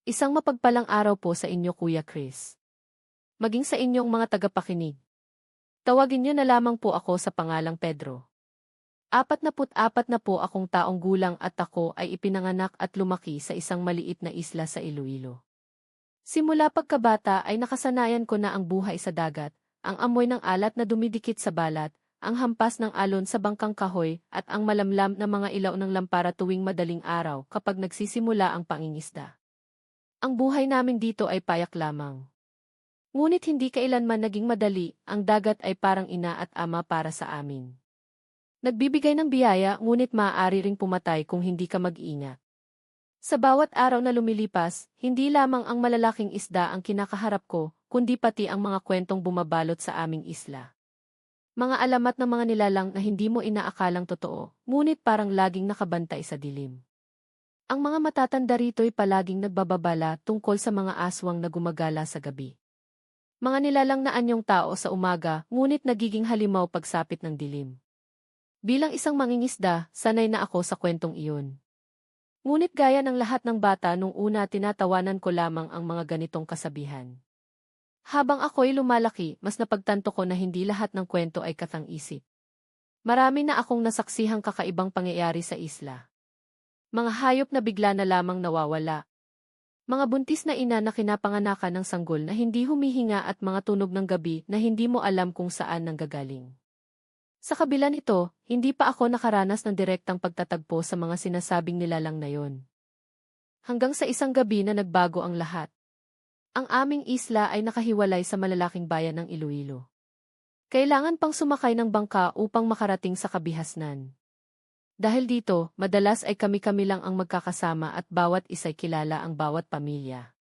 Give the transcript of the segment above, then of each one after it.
Isang mapagpalang araw po sa inyo, Kuya Chris. Maging sa inyong mga tagapakinig. Tawagin niyo na lamang po ako sa pangalang Pedro. 44 na po akong taong gulang at ako ay ipinanganak at lumaki sa isang maliit na isla sa Iloilo. Simula pagkabata ay nakasanayan ko na ang buhay sa dagat, ang amoy ng alat na dumidikit sa balat, ang hampas ng alon sa bangkang kahoy at ang malamlam na mga ilaw ng lampara tuwing madaling araw kapag nagsisimula ang pangingisda. Ang buhay namin dito ay payak lamang. Ngunit hindi kailanman naging madali, ang dagat ay parang ina at ama para sa amin. Nagbibigay ng biyaya ngunit maaari ring pumatay kung hindi ka mag-ingat. Sa bawat araw na lumilipas, hindi lamang ang malalaking isda ang kinakaharap ko, kundi pati ang mga kwentong bumabalot sa aming isla. Mga alamat ng mga nilalang na hindi mo inaakalang totoo, ngunit parang laging nakabantay sa dilim. Ang mga matatanda rito'y palaging nagbababala tungkol sa mga aswang na gumagala sa gabi. Mga nilalang na anyong tao sa umaga, ngunit nagiging halimaw pagsapit ng dilim. Bilang isang mangingisda, sanay na ako sa kwentong iyon. Ngunit gaya ng lahat ng bata nung una, tinatawanan ko lamang ang mga ganitong kasabihan. Habang ako'y lumalaki, mas napagtanto ko na hindi lahat ng kwento ay katang-isip. Marami na akong nasaksihang kakaibang pangyayari sa isla. Mga hayop na bigla na lamang nawawala. Mga buntis na ina na kinapanganakan ng sanggol na hindi humihinga at mga tunog ng gabi na hindi mo alam kung saan nanggagaling. Sa kabila nito, hindi pa ako nakaranas ng direktang pagtatagpo sa mga sinasabing nilalang na yon. Hanggang sa isang gabi na nagbago ang lahat. Ang aming isla ay nakahiwalay sa malalaking bayan ng Iloilo. Kailangan pang sumakay ng bangka upang makarating sa kabihasnan. Dahil dito, madalas ay kami-kami lang ang magkakasama at bawat isa'y kilala ang bawat pamilya.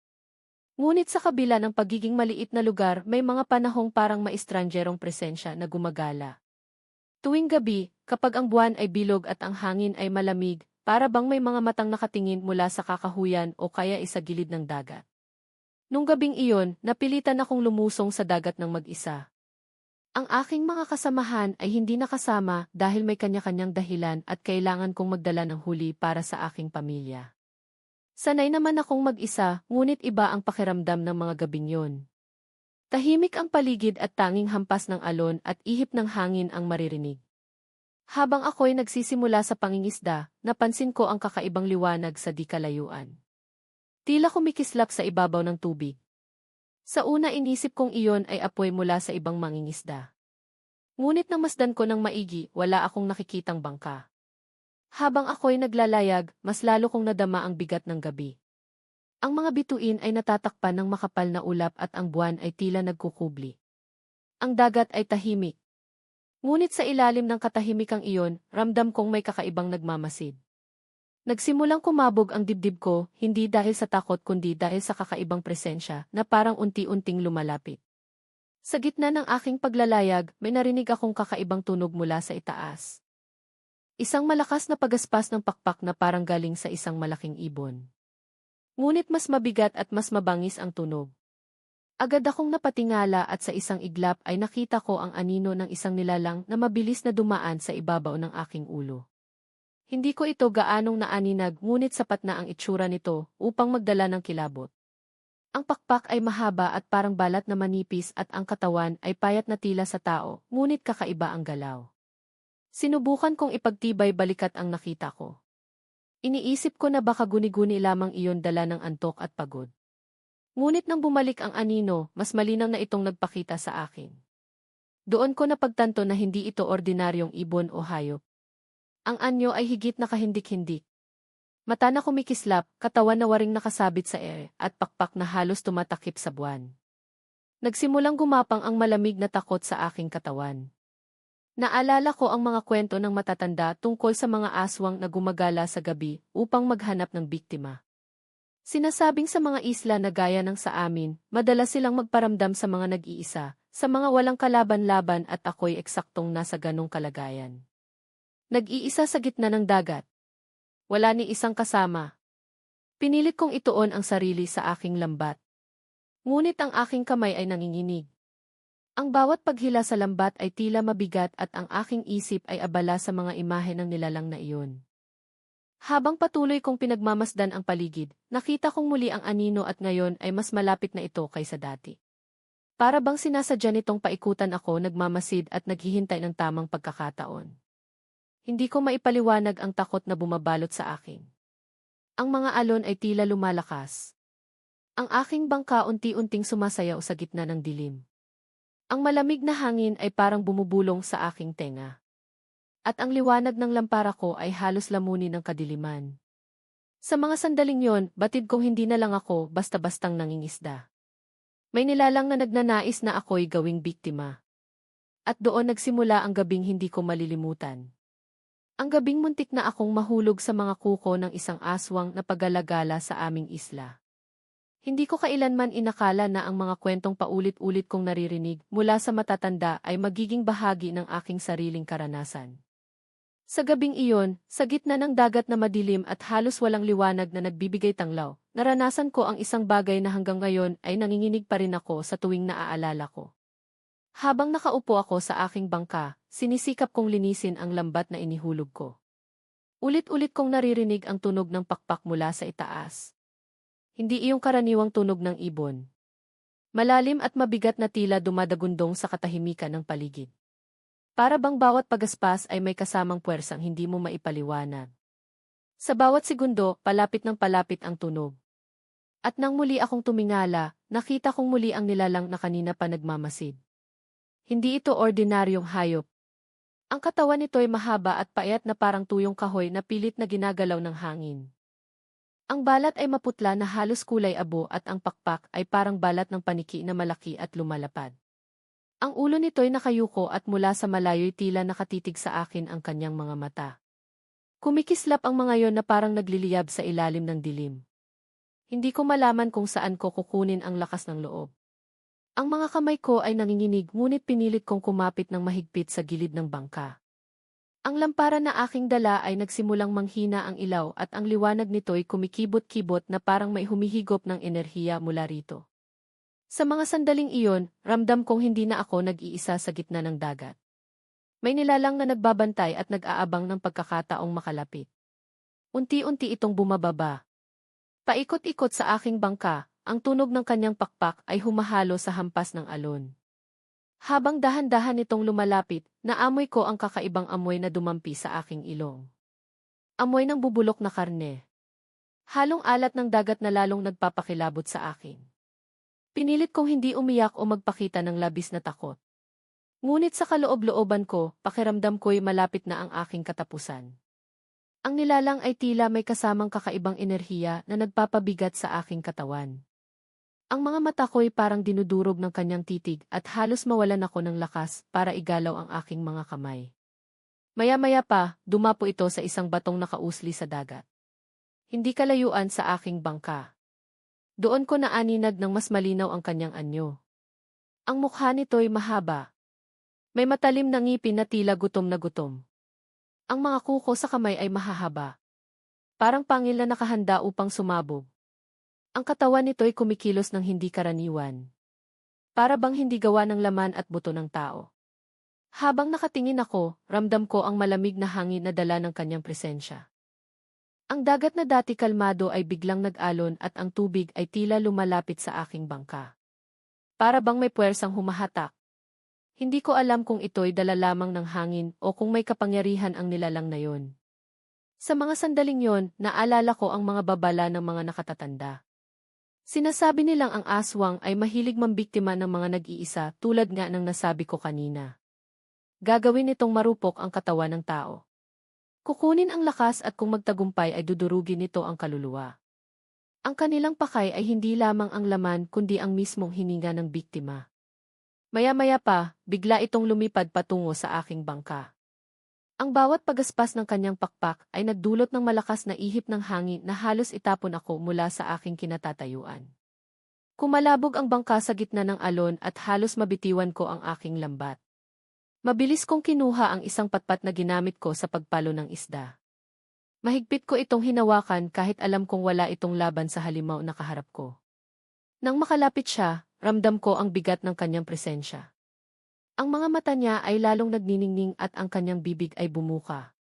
Ngunit sa kabila ng pagiging maliit na lugar, may mga panahong parang maestrangerong presensya na gumagala. Tuwing gabi, kapag ang buwan ay bilog at ang hangin ay malamig, para bang may mga matang nakatingin mula sa kakahuyan o kaya sa gilid ng dagat. Nung gabing iyon, napilitan akong lumusong sa dagat ng mag-isa. Ang aking mga kasamahan ay hindi nakasama dahil may kanya-kanyang dahilan at kailangan kong magdala ng huli para sa aking pamilya. Sanay naman akong mag-isa, ngunit iba ang pakiramdam ng mga gabing yon. Tahimik ang paligid at tanging hampas ng alon at ihip ng hangin ang maririnig. Habang ako'y nagsisimula sa pangingisda, napansin ko ang kakaibang liwanag sa di kalayuan. Tila kumikislap sa ibabaw ng tubig. Sa una inisip kong iyon ay apoy mula sa ibang mangingisda. Ngunit nang masdan ko ng maigi, wala akong nakikitang bangka. Habang ako'y naglalayag, mas lalo kong nadama ang bigat ng gabi. Ang mga bituin ay natatakpan ng makapal na ulap at ang buwan ay tila nagkukubli. Ang dagat ay tahimik. Ngunit sa ilalim ng katahimikang iyon, ramdam kong may kakaibang nagmamasid. Nagsimulang kumabog ang dibdib ko, hindi dahil sa takot kundi dahil sa kakaibang presensya na parang unti-unting lumalapit. Sa gitna ng aking paglalayag, may narinig akong kakaibang tunog mula sa itaas. Isang malakas na pagaspas ng pakpak na parang galing sa isang malaking ibon. Ngunit mas mabigat at mas mabangis ang tunog. Agad akong napatingala at sa isang iglap ay nakita ko ang anino ng isang nilalang na mabilis na dumaan sa ibabaw ng aking ulo. Hindi ko ito gaanong naaninag ngunit sapat na ang itsura nito upang magdala ng kilabot. Ang pakpak ay mahaba at parang balat na manipis at ang katawan ay payat na tila sa tao, ngunit kakaiba ang galaw. Sinubukan kong ipagtibay balikat ang nakita ko. Iniisip ko na baka guni-guni lamang iyon dala ng antok at pagod. Ngunit nang bumalik ang anino, mas malinaw na itong nagpakita sa akin. Doon ko napagtanto na hindi ito ordinaryong ibon o hayop. Ang anyo ay higit na kahindik-hindik. Mata na kumikislap, katawan na waring nakasabit sa ere, at pakpak na halos tumatakip sa buwan. Nagsimulang gumapang ang malamig na takot sa aking katawan. Naalala ko ang mga kwento ng matatanda tungkol sa mga aswang na gumagala sa gabi upang maghanap ng biktima. Sinasabing sa mga isla na gaya ng sa amin, madalas silang magparamdam sa mga nag-iisa, sa mga walang kalaban-laban at ako'y eksaktong nasa ganong kalagayan. Nag-iisa sa gitna ng dagat. Wala ni isang kasama. Pinilit kong ituon ang sarili sa aking lambat. Ngunit ang aking kamay ay nanginginig. Ang bawat paghila sa lambat ay tila mabigat at ang aking isip ay abala sa mga imahe ng nilalang na iyon. Habang patuloy kong pinagmamasdan ang paligid, nakita kong muli ang anino at ngayon ay mas malapit na ito kaysa dati. Para bang sinasadya nitong paikutan ako, nagmamasid at naghihintay ng tamang pagkakataon. Hindi ko maipaliwanag ang takot na bumabalot sa akin. Ang mga alon ay tila lumalakas. Ang aking bangka unti-unting sumasayaw sa gitna ng dilim. Ang malamig na hangin ay parang bumubulong sa aking tenga. At ang liwanag ng lampara ko ay halos lamunin ng kadiliman. Sa mga sandaling yon, batid kong hindi na lang ako basta-bastang nangingisda. May nilalang na nagnanais na ako'y gawing biktima. At doon nagsimula ang gabing hindi ko malilimutan. Ang gabing muntik na akong mahulog sa mga kuko ng isang aswang na paggalagala sa aming isla. Hindi ko kailanman inakala na ang mga kwentong paulit-ulit kong naririnig mula sa matatanda ay magiging bahagi ng aking sariling karanasan. Sa gabing iyon, sa gitna ng dagat na madilim at halos walang liwanag na nagbibigay tanglaw, naranasan ko ang isang bagay na hanggang ngayon ay nanginginig pa rin ako sa tuwing naaalala ko. Habang nakaupo ako sa aking bangka, sinisikap kong linisin ang lambat na inihulog ko. Ulit-ulit kong naririnig ang tunog ng pakpak mula sa itaas. Hindi iyong karaniwang tunog ng ibon. Malalim at mabigat na tila dumadagundong sa katahimikan ng paligid. Para bang bawat pagaspas ay may kasamang puwersang hindi mo maipaliwanag. Sa bawat segundo, palapit ng palapit ang tunog. At nang muli akong tumingala, nakita kong muli ang nilalang na kanina pa nagmamasid. Hindi ito ordinaryong hayop. Ang katawan nito'y mahaba at payat na parang tuyong kahoy na pilit na ginagalaw ng hangin. Ang balat ay maputla na halos kulay abo at ang pakpak ay parang balat ng paniki na malaki at lumalapad. Ang ulo nito'y nakayuko at mula sa malayo'y tila nakatitig sa akin ang kanyang mga mata. Kumikislap ang mga yon na parang nagliliyab sa ilalim ng dilim. Hindi ko malaman kung saan ko kukunin ang lakas ng loob. Ang mga kamay ko ay nanginginig ngunit pinilit kong kumapit ng mahigpit sa gilid ng bangka. Ang lampara na aking dala ay nagsimulang manghina ang ilaw at ang liwanag nito'y kumikibot-kibot na parang may humihigop ng enerhiya mula rito. Sa mga sandaling iyon, ramdam kong hindi na ako nag-iisa sa gitna ng dagat. May nilalang na nagbabantay at nag-aabang ng pagkakataong makalapit. Unti-unti itong bumababa. Paikot-ikot sa aking bangka, ang tunog ng kanyang pakpak ay humahalo sa hampas ng alon. Habang dahan-dahan itong lumalapit, naamoy ko ang kakaibang amoy na dumampi sa aking ilong. Amoy ng bubulok na karne. Halong alat ng dagat na lalong nagpapakilabot sa akin. Pinilit kong hindi umiyak o magpakita ng labis na takot. Ngunit sa kaloob-looban ko, pakiramdam ko'y malapit na ang aking katapusan. Ang nilalang ay tila may kasamang kakaibang enerhiya na nagpapabigat sa aking katawan. Ang mga mata ko'y parang dinudurog ng kanyang titig at halos mawalan ako ng lakas para igalaw ang aking mga kamay. Maya-maya pa, dumapo ito sa isang batong nakausli sa dagat. Hindi kalayuan sa aking bangka. Doon ko naaninag ng mas malinaw ang kanyang anyo. Ang mukha nito'y mahaba. May matalim na ngipin na tila gutom na gutom. Ang mga kuko sa kamay ay mahahaba. Parang pangil na nakahanda upang sumabog. Ang katawan nito'y kumikilos ng hindi karaniwan. Para bang hindi gawa ng laman at buto ng tao. Habang nakatingin ako, ramdam ko ang malamig na hangin na dala ng kanyang presensya. Ang dagat na dati kalmado ay biglang nag-alon at ang tubig ay tila lumalapit sa aking bangka. Para bang may puwersang humahatak. Hindi ko alam kung ito'y dala lamang ng hangin o kung may kapangyarihan ang nilalang na yon. Sa mga sandaling yon, naalala ko ang mga babala ng mga nakatatanda. Sinasabi nilang ang aswang ay mahilig mambiktima ng mga nag-iisa tulad nga ng nasabi ko kanina. Gagawin nitong marupok ang katawan ng tao. Kukunin ang lakas at kung magtagumpay ay dudurugin nito ang kaluluwa. Ang kanilang pakay ay hindi lamang ang laman kundi ang mismong hininga ng biktima. Maya-maya pa, bigla itong lumipad patungo sa aking bangka. Ang bawat pagaspas ng kanyang pakpak ay nagdulot ng malakas na ihip ng hangin na halos itapon ako mula sa aking kinatatayuan. Kumalabog ang bangka sa gitna ng alon at halos mabitiwan ko ang aking lambat. Mabilis kong kinuha ang isang patpat na ginamit ko sa pagpalo ng isda. Mahigpit ko itong hinawakan kahit alam kong wala itong laban sa halimaw na kaharap ko. Nang makalapit siya, ramdam ko ang bigat ng kanyang presensya. Ang mga mata niya ay lalong nagniningning at ang kanyang bibig ay bumuka.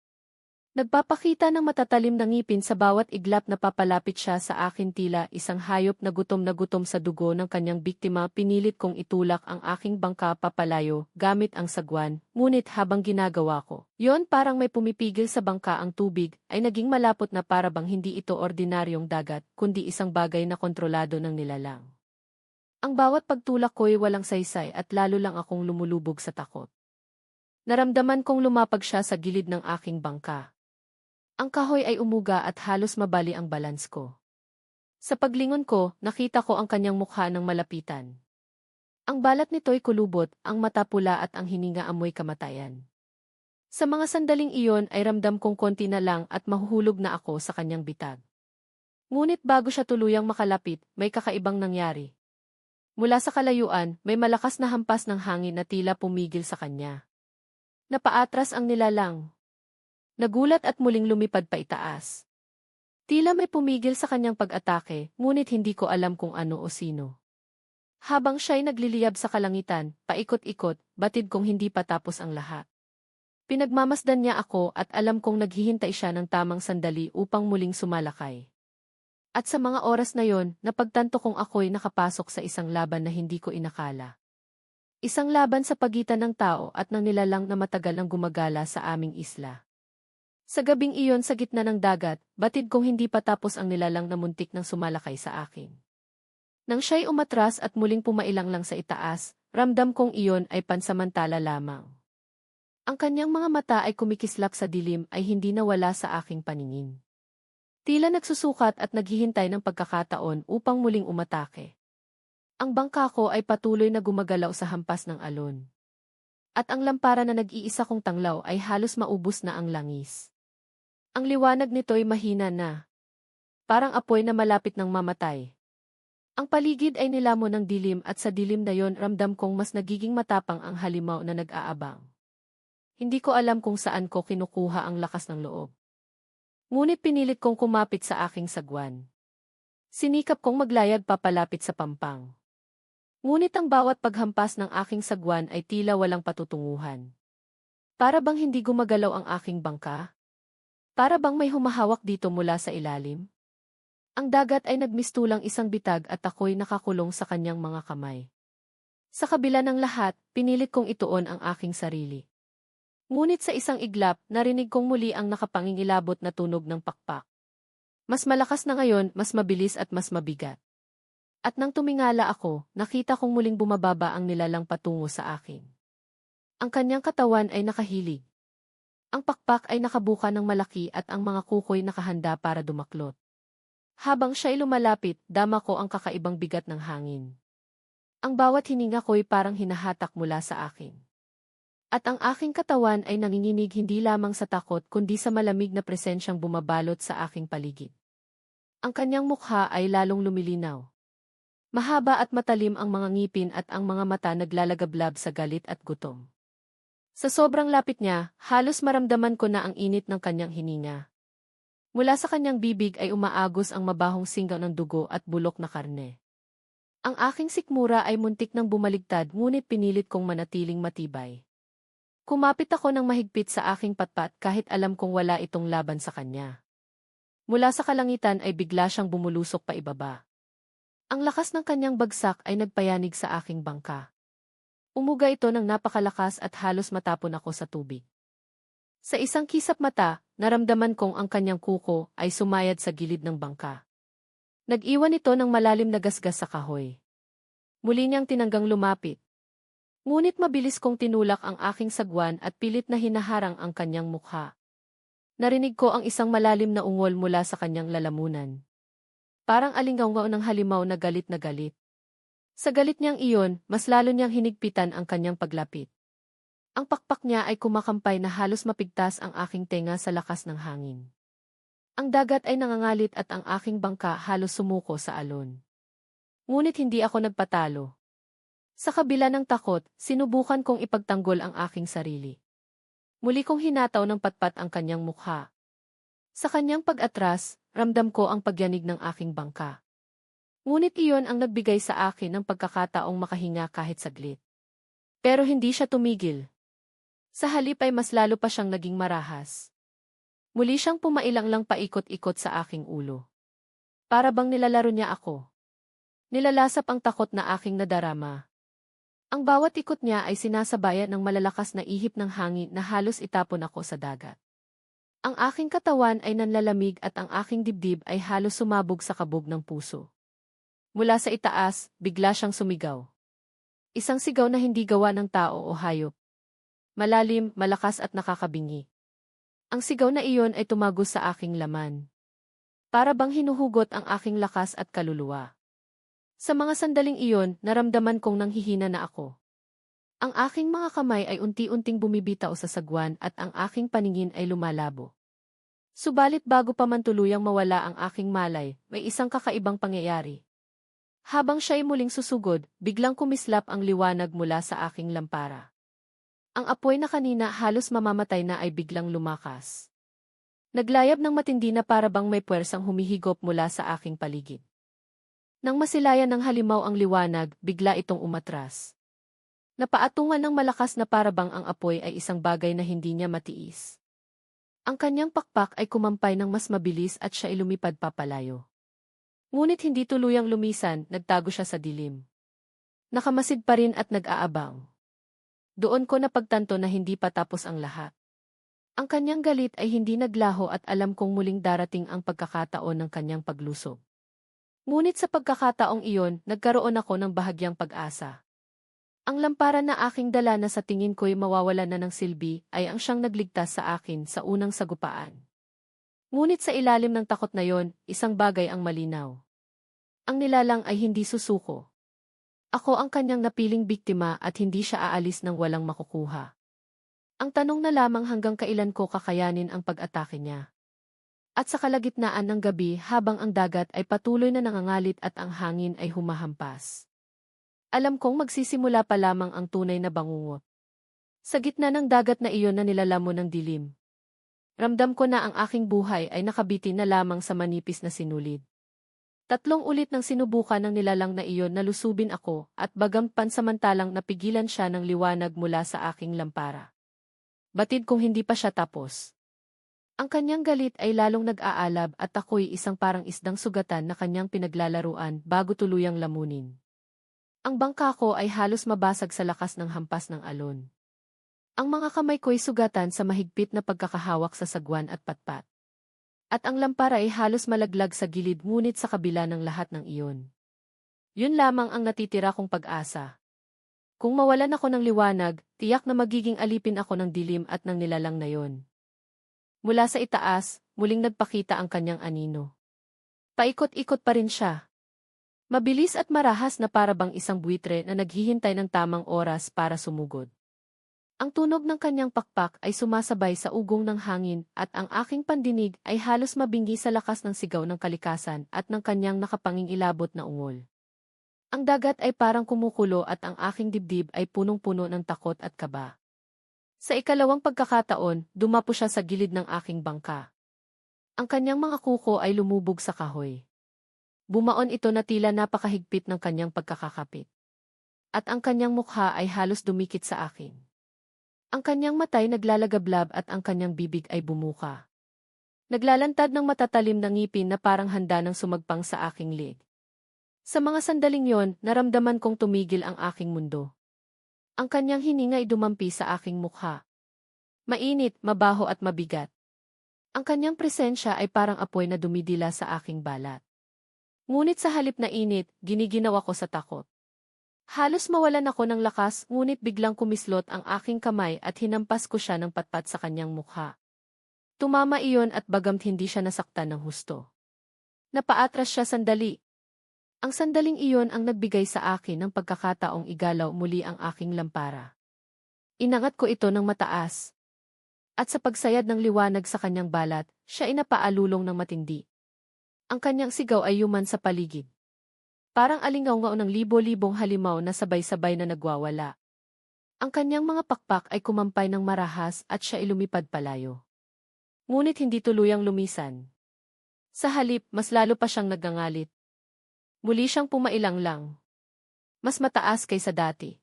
Nagpapakita ng matatalim na ngipin sa bawat iglap na papalapit siya sa akin tila isang hayop na gutom sa dugo ng kanyang biktima. Pinilit kong itulak ang aking bangka papalayo gamit ang sagwan, ngunit habang ginagawa ko, yon parang may pumipigil sa bangka ang tubig, ay naging malapot na para bang hindi ito ordinaryong dagat, kundi isang bagay na kontrolado ng nilalang. Ang bawat pagtulak ko'y walang saysay at lalo lang akong lumulubog sa takot. Naramdaman kong lumapag siya sa gilid ng aking bangka. Ang kahoy ay umuga at halos mabali ang balance ko. Sa paglingon ko, nakita ko ang kanyang mukha ng malapitan. Ang balat nito'y kulubot, ang mata pula at ang hininga amoy kamatayan. Sa mga sandaling iyon ay ramdam kong konti na lang at mahuhulog na ako sa kanyang bitag. Ngunit bago siya tuluyang makalapit, may kakaibang nangyari. Mula sa kalayuan, may malakas na hampas ng hangin na tila pumigil sa kanya. Napaatras ang nilalang. Nagulat at muling lumipad pa itaas. Tila may pumigil sa kanyang pag-atake, ngunit hindi ko alam kung ano o sino. Habang siya'y nagliliyab sa kalangitan, paikot-ikot, batid kong hindi pa tapos ang lahat. Pinagmamasdan niya ako at alam kong naghihintay siya ng tamang sandali upang muling sumalakay. At sa mga oras na yon, napagtanto kong ako'y nakapasok sa isang laban na hindi ko inakala. Isang laban sa pagitan ng tao at ng nilalang na matagal ang gumagala sa aming isla. Sa gabing iyon sa gitna ng dagat, batid kong hindi pa tapos ang nilalang na muntik nang sumalakay sa akin. Nang siya'y umatras at muling pumailang lang sa itaas, ramdam kong iyon ay pansamantala lamang. Ang kanyang mga mata ay kumikislap sa dilim ay hindi nawala sa aking paningin. Tila nagsusukat at naghihintay ng pagkakataon upang muling umatake. Ang bangka ko ay patuloy na gumagalaw sa hampas ng alon. At ang lampara na nag-iisa kong tanglaw ay halos maubos na ang langis. Ang liwanag nito'y mahina na. Parang apoy na malapit ng mamatay. Ang paligid ay nilamon ng dilim at sa dilim na yon ramdam kong mas nagiging matapang ang halimaw na nag-aabang. Hindi ko alam kung saan ko kinukuha ang lakas ng loob. Ngunit pinilit kong kumapit sa aking sagwan. Sinikap kong maglayag papalapit sa pampang. Ngunit ang bawat paghampas ng aking sagwan ay tila walang patutunguhan. Para bang hindi gumagalaw ang aking bangka? Para bang may humahawak dito mula sa ilalim? Ang dagat ay nagmistulang isang bitag at ako'y nakakulong sa kanyang mga kamay. Sa kabila ng lahat, pinilit kong ituon ang aking sarili. Ngunit sa isang iglap, narinig kong muli ang nakapangingilabot na tunog ng pakpak. Mas malakas na ngayon, mas mabilis at mas mabigat. At nang tumingala ako, nakita kong muling bumababa ang nilalang patungo sa akin. Ang kanyang katawan ay nakahilig. Ang pakpak ay nakabuka ng malaki at ang mga kuko'y nakahanda para dumaklot. Habang siya'y lumalapit, dama ko ang kakaibang bigat ng hangin. Ang bawat hininga ko'y parang hinahatak mula sa akin. At ang aking katawan ay nanginginig hindi lamang sa takot kundi sa malamig na presensyang bumabalot sa aking paligid. Ang kanyang mukha ay lalong lumilinaw. Mahaba at matalim ang mga ngipin at ang mga mata naglalagablab sa galit at gutom. Sa sobrang lapit niya, halos maramdaman ko na ang init ng kanyang hininga. Mula sa kanyang bibig ay umaagos ang mabahong singaw ng dugo at bulok na karne. Ang aking sikmura ay muntik nang bumaligtad ngunit pinilit kong manatiling matibay. Kumapit ako ng mahigpit sa aking patpat kahit alam kong wala itong laban sa kanya. Mula sa kalangitan ay bigla siyang bumulusok pa ibaba. Ang lakas ng kanyang bagsak ay nagpayanig sa aking bangka. Umuga ito ng napakalakas at halos matapon ako sa tubig. Sa isang kisap mata, naramdaman kong ang kanyang kuko ay sumayad sa gilid ng bangka. Nag-iwan ito ng malalim na gasgas sa kahoy. Muli niyang tinanggang lumapit. Ngunit mabilis kong tinulak ang aking sagwan at pilit na hinaharang ang kanyang mukha. Narinig ko ang isang malalim na ungol mula sa kanyang lalamunan. Parang alingaw ng halimaw na galit na galit. Sa galit niyang iyon, mas lalo niyang hinigpitan ang kanyang paglapit. Ang pakpak niya ay kumakampay na halos mapigtas ang aking tenga sa lakas ng hangin. Ang dagat ay nangangalit at ang aking bangka halos sumuko sa alon. Ngunit hindi ako nagpatalo. Sa kabila ng takot, sinubukan kong ipagtanggol ang aking sarili. Muli kong hinataw ng patpat ang kanyang mukha. Sa kanyang pag-atras, ramdam ko ang pagyanig ng aking bangka. Ngunit iyon ang nagbigay sa akin ng pagkakataong makahinga kahit saglit. Pero hindi siya tumigil. Sa halip ay mas lalo pa siyang naging marahas. Muli siyang pumailang lang paikot-ikot sa aking ulo. Para bang nilalaro niya ako. Nilalasap ang takot na aking nadarama. Ang bawat ikot niya ay sinasabayan ng malalakas na ihip ng hangin na halos itapon ako sa dagat. Ang aking katawan ay nanlalamig at ang aking dibdib ay halos sumabog sa kabog ng puso. Mula sa itaas, bigla siyang sumigaw. Isang sigaw na hindi gawa ng tao o hayop. Malalim, malakas at nakakabingi. Ang sigaw na iyon ay tumagos sa aking laman. Para bang hinuhugot ang aking lakas at kaluluwa. Sa mga sandaling iyon, naramdaman kong nanghihina na ako. Ang aking mga kamay ay unti-unting bumibitaw sa sagwan at ang aking paningin ay lumalabo. Subalit bago pa man tuluyang mawala ang aking malay, may isang kakaibang pangyayari. Habang siya'y muling susugod, biglang kumislap ang liwanag mula sa aking lampara. Ang apoy na kanina halos mamamatay na ay biglang lumakas. Naglayab ng matindi na para bang may puwersang humihigop mula sa aking paligid. Nang masilayan ng halimaw ang liwanag, bigla itong umatras. Napaatungan ng malakas na para bang ang apoy ay isang bagay na hindi niya matiis. Ang kanyang pakpak ay kumampay ng mas mabilis at siya ay lumipad papalayo. Ngunit hindi tuluyang lumisan, nagtago siya sa dilim. Nakamasid pa rin at nag-aabang. Doon ko napagtanto na hindi pa tapos ang lahat. Ang kanyang galit ay hindi naglaho at alam kong muling darating ang pagkakataon ng kanyang paglusob. Ngunit sa pagkakataong iyon, nagkaroon ako ng bahagyang pag-asa. Ang lampara na aking dala na sa tingin ko'y mawawala na ng silbi ay ang siyang nagligtas sa akin sa unang sagupaan. Ngunit sa ilalim ng takot na yon, isang bagay ang malinaw. Ang nilalang ay hindi susuko. Ako ang kanyang napiling biktima at hindi siya aalis nang walang makukuha. Ang tanong na lamang hanggang kailan ko kakayanin ang pag-atake niya. At sa kalagitnaan ng gabi habang ang dagat ay patuloy na nangangalit at ang hangin ay humahampas. Alam kong magsisimula pa lamang ang tunay na bangungot. Sa gitna ng dagat na iyon na nilalamon ng dilim. Ramdam ko na ang aking buhay ay nakabitin na lamang sa manipis na sinulid. 3 ulit nang sinubukan ng nilalang na iyon na lusubin ako at bagang pansamantalang napigilan siya ng liwanag mula sa aking lampara. Batid kong hindi pa siya tapos. Ang kanyang galit ay lalong nag-aalab at ako'y isang parang isdang sugatan na kanyang pinaglalaruan bago tuluyang lamunin. Ang bangka ko ay halos mabasag sa lakas ng hampas ng alon. Ang mga kamay ko'y sugatan sa mahigpit na pagkakahawak sa sagwan at patpat. At ang lampara ay halos malaglag sa gilid ngunit sa kabila ng lahat ng iyon. Yun lamang ang natitira kong pag-asa. Kung mawalan ako ng liwanag, tiyak na magiging alipin ako ng dilim at ng nilalang na yon. Mula sa itaas, muling nagpakita ang kanyang anino. Paikot-ikot pa rin siya. Mabilis at marahas na para bang isang buitre na naghihintay ng tamang oras para sumugod. Ang tunog ng kanyang pakpak ay sumasabay sa ugong ng hangin at ang aking pandinig ay halos mabingi sa lakas ng sigaw ng kalikasan at ng kanyang nakapangingilabot na ungol. Ang dagat ay parang kumukulo at ang aking dibdib ay punong-puno ng takot at kaba. Sa ikalawang pagkakataon, dumapo siya sa gilid ng aking bangka. Ang kanyang mga kuko ay lumubog sa kahoy. Bumaon ito na tila napakahigpit ng kanyang pagkakakapit. At ang kanyang mukha ay halos dumikit sa akin. Ang kanyang matay naglalagablab at ang kanyang bibig ay bumuka. Naglalantad ng matatalim na ngipin na parang handa ng sumagpang sa aking leg. Sa mga sandaling yon, naramdaman kong tumigil ang aking mundo. Ang kanyang hininga ay dumampi sa aking mukha. Mainit, mabaho at mabigat. Ang kanyang presensya ay parang apoy na dumidila sa aking balat. Ngunit sa halip na init, giniginaw ako sa takot. Halos mawalan ako ng lakas ngunit biglang kumislot ang aking kamay at hinampas ko siya ng patpat sa kanyang mukha. Tumama iyon at bagamt hindi siya nasaktan ng husto. Napaatras siya sandali. Ang sandaling iyon ang nagbigay sa akin ng pagkakataong igalaw muli ang aking lampara. Inangat ko ito ng mataas. At sa pagsayad ng liwanag sa kanyang balat, siya ay napaalulong ng matindi. Ang kanyang sigaw ay yuman sa paligid. Parang alingaw-ngaw ng libo-libong halimaw na sabay-sabay na nagwawala. Ang kanyang mga pakpak ay kumampay ng marahas at siya ay lumipad palayo. Ngunit hindi tuluyang lumisan. Sa halip, mas lalo pa siyang nagngangalit. Muli siyang pumailang lang. Mas mataas kaysa dati.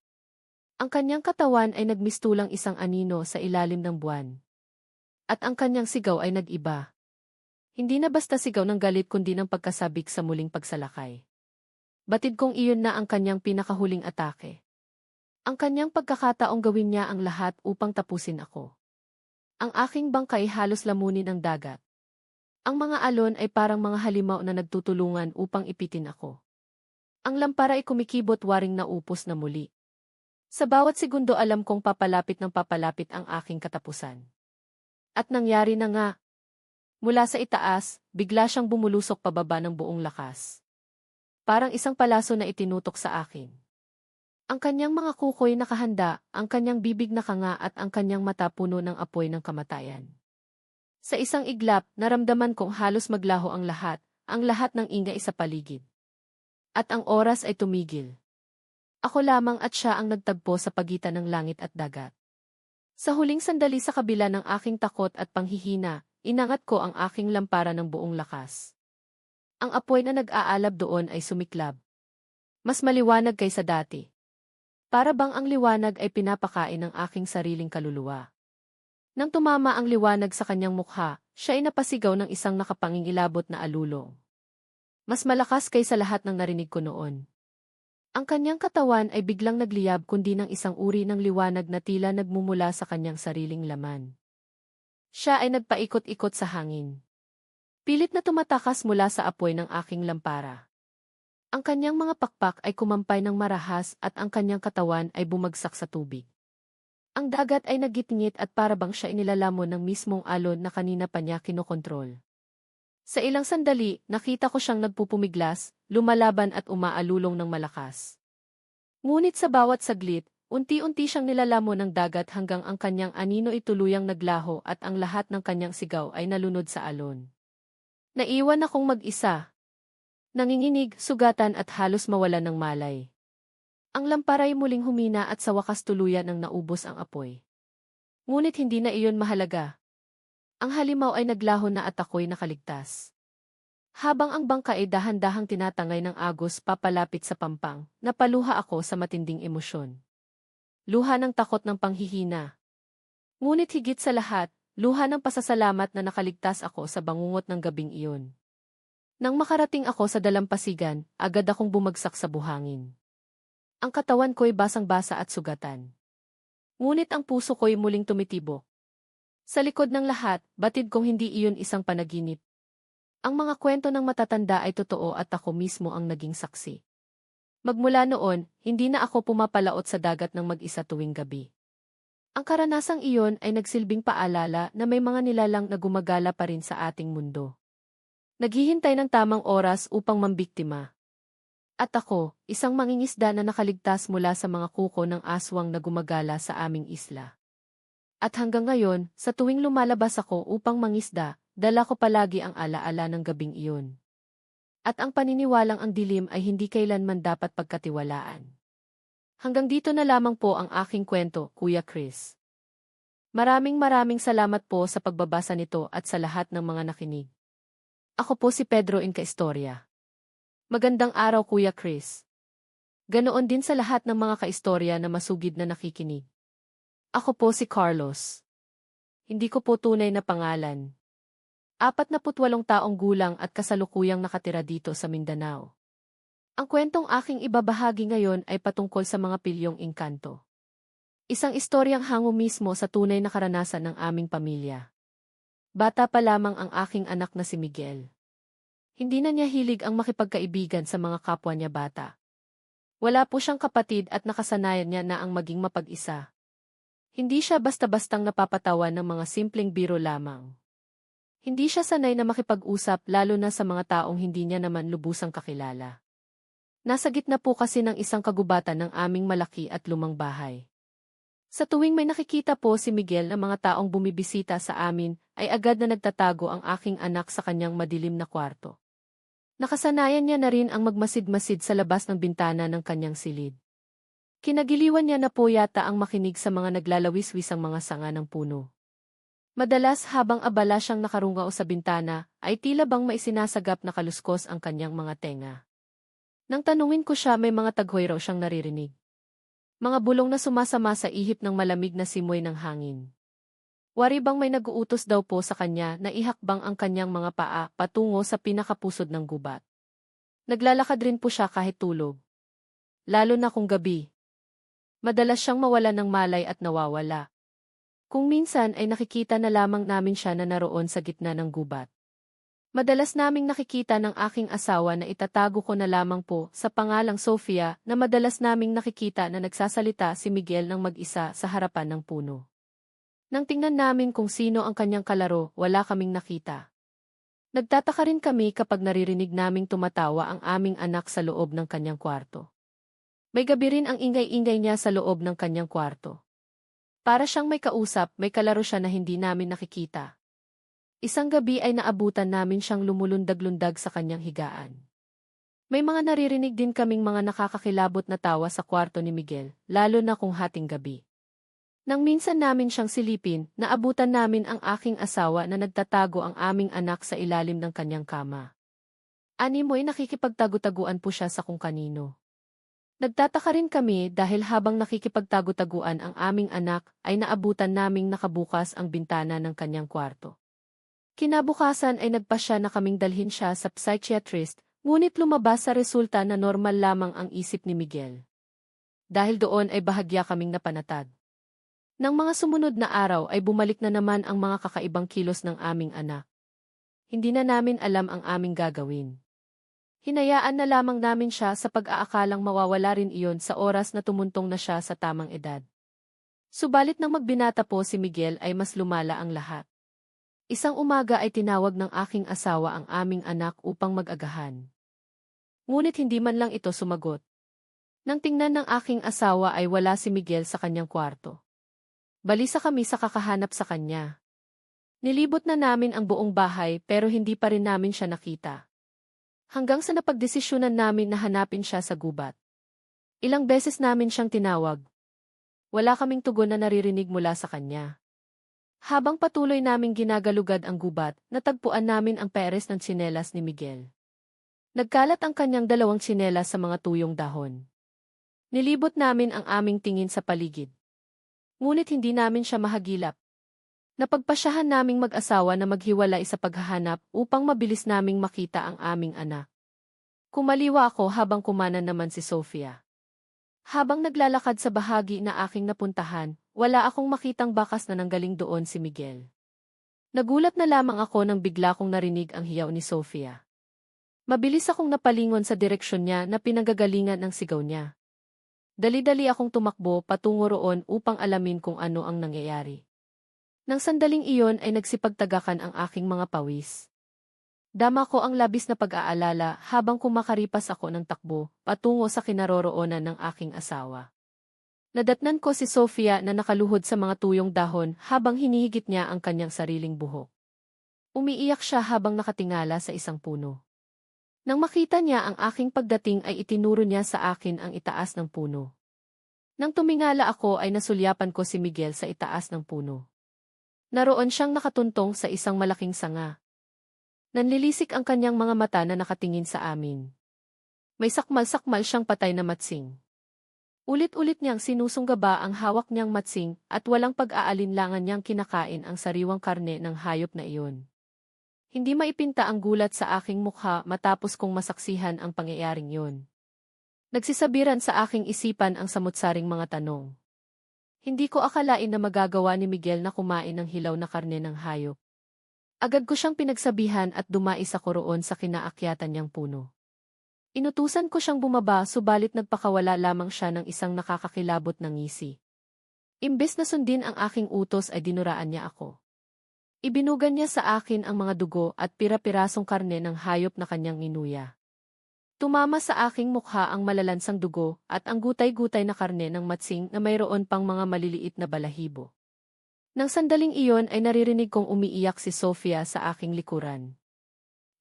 Ang kanyang katawan ay nagmistulang isang anino sa ilalim ng buwan. At ang kanyang sigaw ay nag-iba. Hindi na basta sigaw ng galit kundi ng pagkasabik sa muling pagsalakay. Batid kong iyon na ang kanyang pinakahuling atake. Ang kanyang pagkakataong gawin niya ang lahat upang tapusin ako. Ang aking bangkay halos lamunin ang dagat. Ang mga alon ay parang mga halimaw na nagtutulungan upang ipitin ako. Ang lampara ay kumikibot waring naupos na muli. Sa bawat segundo alam kong papalapit ng papalapit ang aking katapusan. At nangyari na nga. Mula sa itaas, bigla siyang bumulusok pababa ng buong lakas. Parang isang palaso na itinutok sa akin. Ang kanyang mga kukoy nakahanda, ang kanyang bibig nakanga at ang kanyang mata puno ng apoy ng kamatayan. Sa isang iglap, naramdaman kong halos maglaho ang lahat ng ingay sa paligid. At ang oras ay tumigil. Ako lamang at siya ang nagtagpo sa pagitan ng langit at dagat. Sa huling sandali sa kabila ng aking takot at panghihina, inangat ko ang aking lampara ng buong lakas. Ang apoy na nag-aalab doon ay sumiklab. Mas maliwanag kaysa dati. Para bang ang liwanag ay pinapakain ng aking sariling kaluluwa. Nang tumama ang liwanag sa kanyang mukha, siya ay napasigaw ng isang nakapangingilabot na alulong. Mas malakas kaysa lahat ng narinig ko noon. Ang kanyang katawan ay biglang nagliyab kundi ng isang uri ng liwanag na tila nagmumula sa kanyang sariling laman. Siya ay nagpaikot-ikot sa hangin. Pilit na tumatakas mula sa apoy ng aking lampara. Ang kanyang mga pakpak ay kumampay ng marahas at ang kanyang katawan ay bumagsak sa tubig. Ang dagat ay nagitngit at parabang siya inilalamon ng mismong alon na kanina pa niya kinokontrol. Sa ilang sandali, nakita ko siyang nagpupumiglas, lumalaban at umaalulong ng malakas. Ngunit sa bawat saglit, unti-unti siyang nilalamon ng dagat hanggang ang kanyang anino ay tuluyang naglaho at ang lahat ng kanyang sigaw ay nalunod sa alon. Naiwan akong mag-isa. Nanginginig, sugatan at halos mawalan ng malay. Ang lampara ay muling humina at sa wakas tuluyan ng naubos ang apoy. Ngunit hindi na iyon mahalaga. Ang halimaw ay naglaho na at ako'y nakaligtas. Habang ang bangka ay dahan-dahang tinatangay ng agos papalapit sa pampang, napaluha ako sa matinding emosyon. Luha ng takot ng panghihina. Ngunit higit sa lahat, luha ng pasasalamat na nakaligtas ako sa bangungot ng gabing iyon. Nang makarating ako sa dalampasigan, agad akong bumagsak sa buhangin. Ang katawan ko'y basang-basa at sugatan. Ngunit ang puso ko'y muling tumitibok. Sa likod ng lahat, batid kong hindi iyon isang panaginip. Ang mga kwento ng matatanda ay totoo at ako mismo ang naging saksi. Magmula noon, hindi na ako pumapalaot sa dagat ng mag-isa tuwing gabi. Ang karanasang iyon ay nagsilbing paalala na may mga nilalang na gumagala pa rin sa ating mundo. Naghihintay ng tamang oras upang mambiktima. At ako, isang mangingisda na nakaligtas mula sa mga kuko ng aswang na gumagala sa aming isla. At hanggang ngayon, sa tuwing lumalabas ako upang mangisda, dala ko palagi ang alaala ng gabing iyon. At ang paniniwalang ang dilim ay hindi kailanman dapat pagkatiwalaan. Hanggang dito na lamang po ang aking kwento, Kuya Chris. Maraming salamat po sa pagbabasa nito at sa lahat ng mga nakinig. Ako po si Pedro Inca-Istorya. Magandang araw Kuya Chris. Ganoon din sa lahat ng mga kaistorya na masugid na nakikinig. Ako po si Carlos. Hindi ko po tunay na pangalan. 48 taong gulang at kasalukuyang nakatira dito sa Mindanao. Ang kwentong aking ibabahagi ngayon ay patungkol sa mga pilyong engkanto. Isang istoryang hango mismo sa tunay na karanasan ng aming pamilya. Bata pa lamang ang aking anak na si Miguel. Hindi na niya hilig ang makipagkaibigan sa mga kapwa niya bata. Wala po siyang kapatid at nakasanayan niya na ang maging mapag-isa. Hindi siya basta-bastang napapatawa ng mga simpleng biro lamang. Hindi siya sanay na makipag-usap lalo na sa mga taong hindi niya naman lubusang kakilala. Nasa gitna po kasi ng isang kagubatan ng aming malaki at lumang bahay. Sa tuwing may nakikita po si Miguel na mga taong bumibisita sa amin, ay agad na nagtatago ang aking anak sa kanyang madilim na kwarto. Nakasanayan niya na rin ang magmasid-masid sa labas ng bintana ng kanyang silid. Kinagiliwan niya na po yata ang makinig sa mga naglalawis-wisang mga sanga ng puno. Madalas habang abala siyang nakarungao sa bintana, ay tila bang maisinasagap na kaluskos ang kanyang mga tenga. Nang tanungin ko siya, may mga taghoy raw siyang naririnig. Mga bulong na sumasama sa ihip ng malamig na simoy ng hangin. Wari bang may nag-uutos daw po sa kanya na ihakbang ang kanyang mga paa patungo sa pinakapusod ng gubat. Naglalakad rin po siya kahit tulog. Lalo na kung gabi. Madalas siyang mawala ng malay at nawawala. Kung minsan ay nakikita na lamang namin siya na naroon sa gitna ng gubat. Madalas naming nakikita ng aking asawa na itatago ko na lamang po sa pangalang Sofia na madalas naming nakikita na nagsasalita si Miguel ng mag-isa sa harapan ng puno. Nang tingnan namin kung sino ang kanyang kalaro, wala kaming nakita. Nagtataka rin kami kapag naririnig naming tumatawa ang aming anak sa loob ng kanyang kwarto. May gabi rin ang ingay-ingay niya sa loob ng kanyang kwarto. Para siyang may kausap, may kalaro siya na hindi namin nakikita. Isang gabi ay naabutan namin siyang lumulundag-lundag sa kanyang higaan. May mga naririnig din kaming mga nakakakilabot na tawa sa kwarto ni Miguel, lalo na kung hating gabi. Nang minsan namin siyang silipin, naabutan namin ang aking asawa na nagtatago ang aming anak sa ilalim ng kanyang kama. Animoy nakikipagtago-taguan po siya sa kung kanino. Nagtataka rin kami dahil habang nakikipagtago-taguan ang aming anak ay naabutan naming nakabukas ang bintana ng kanyang kwarto. Kinabukasan ay nagpasya na kaming dalhin siya sa psychiatrist, ngunit lumabas sa resulta na normal lamang ang isip ni Miguel. Dahil doon ay bahagya kaming napanatag. Nang mga sumunod na araw ay bumalik na naman ang mga kakaibang kilos ng aming anak. Hindi na namin alam ang aming gagawin. Hinayaan na lamang namin siya sa pag-aakalang mawawala rin iyon sa oras na tumuntong na siya sa tamang edad. Subalit nang magbinata po si Miguel ay mas lumala ang lahat. Isang umaga ay tinawag ng aking asawa ang aming anak upang mag-agahan. Ngunit hindi man lang ito sumagot. Nang tingnan ng aking asawa ay wala si Miguel sa kanyang kwarto. Balisa kami sa kakahanap sa kanya. Nilibot na namin ang buong bahay pero hindi pa rin namin siya nakita. Hanggang sa napagdesisyonan namin na hanapin siya sa gubat. Ilang beses namin siyang tinawag. Wala kaming tugon na naririnig mula sa kanya. Habang patuloy naming ginagalugad ang gubat, natagpuan namin ang peres ng tsinelas ni Miguel. Nagkalat ang kanyang dalawang tsinelas sa mga tuyong dahon. Nilibot namin ang aming tingin sa paligid. Ngunit hindi namin siya mahagilap. Napagpasyahan naming mag-asawa na maghiwalay sa paghahanap upang mabilis naming makita ang aming anak. Kumaliwa ako habang kumanan naman si Sofia. Habang naglalakad sa bahagi na aking napuntahan, wala akong makitang bakas na nanggaling doon si Miguel. Nagulat na lamang ako nang bigla kong narinig ang hiyaw ni Sofia. Mabilis akong napalingon sa direksyon niya na pinagagalingan ng sigaw niya. Dali-dali akong tumakbo patungo roon upang alamin kung ano ang nangyayari. Nang sandaling iyon ay nagsipagtagakan ang aking mga pawis. Dama ko ang labis na pag-aalala habang kumakaripas ako ng takbo patungo sa kinaroroonan ng aking asawa. Nadatnan ko si Sofia na nakaluhod sa mga tuyong dahon habang hinihigit niya ang kanyang sariling buhok. Umiiyak siya habang nakatingala sa isang puno. Nang makita niya ang aking pagdating ay itinuro niya sa akin ang itaas ng puno. Nang tumingala ako ay nasulyapan ko si Miguel sa itaas ng puno. Naroon siyang nakatuntong sa isang malaking sanga. Nanlilisik ang kanyang mga mata na nakatingin sa amin. May sakmal-sakmal siyang patay na matsing. Ulit-ulit niyang sinusunggaba ang hawak niyang matsing at walang pag-aalinlangan niyang kinakain ang sariwang karne ng hayop na iyon. Hindi maipinta ang gulat sa aking mukha matapos kong masaksihan ang pangyayaring yun. Nagsisabiran sa aking isipan ang samutsaring mga tanong. Hindi ko akalain na magagawa ni Miguel na kumain ng hilaw na karne ng hayop. Agad ko siyang pinagsabihan at dumais ako roon sa kinaakyatan niyang puno. Inutusan ko siyang bumaba subalit nagpakawala lamang siya ng isang nakakakilabot na ngisi. Imbes na sundin ang aking utos ay dinuraan niya ako. Ibinugan niya sa akin ang mga dugo at pira-pirasong karne ng hayop na kanyang inuya. Tumama sa aking mukha ang malalansang dugo at ang gutay-gutay na karne ng matsing na mayroon pang mga maliliit na balahibo. Nang sandaling iyon ay naririnig kong umiiyak si Sofia sa aking likuran.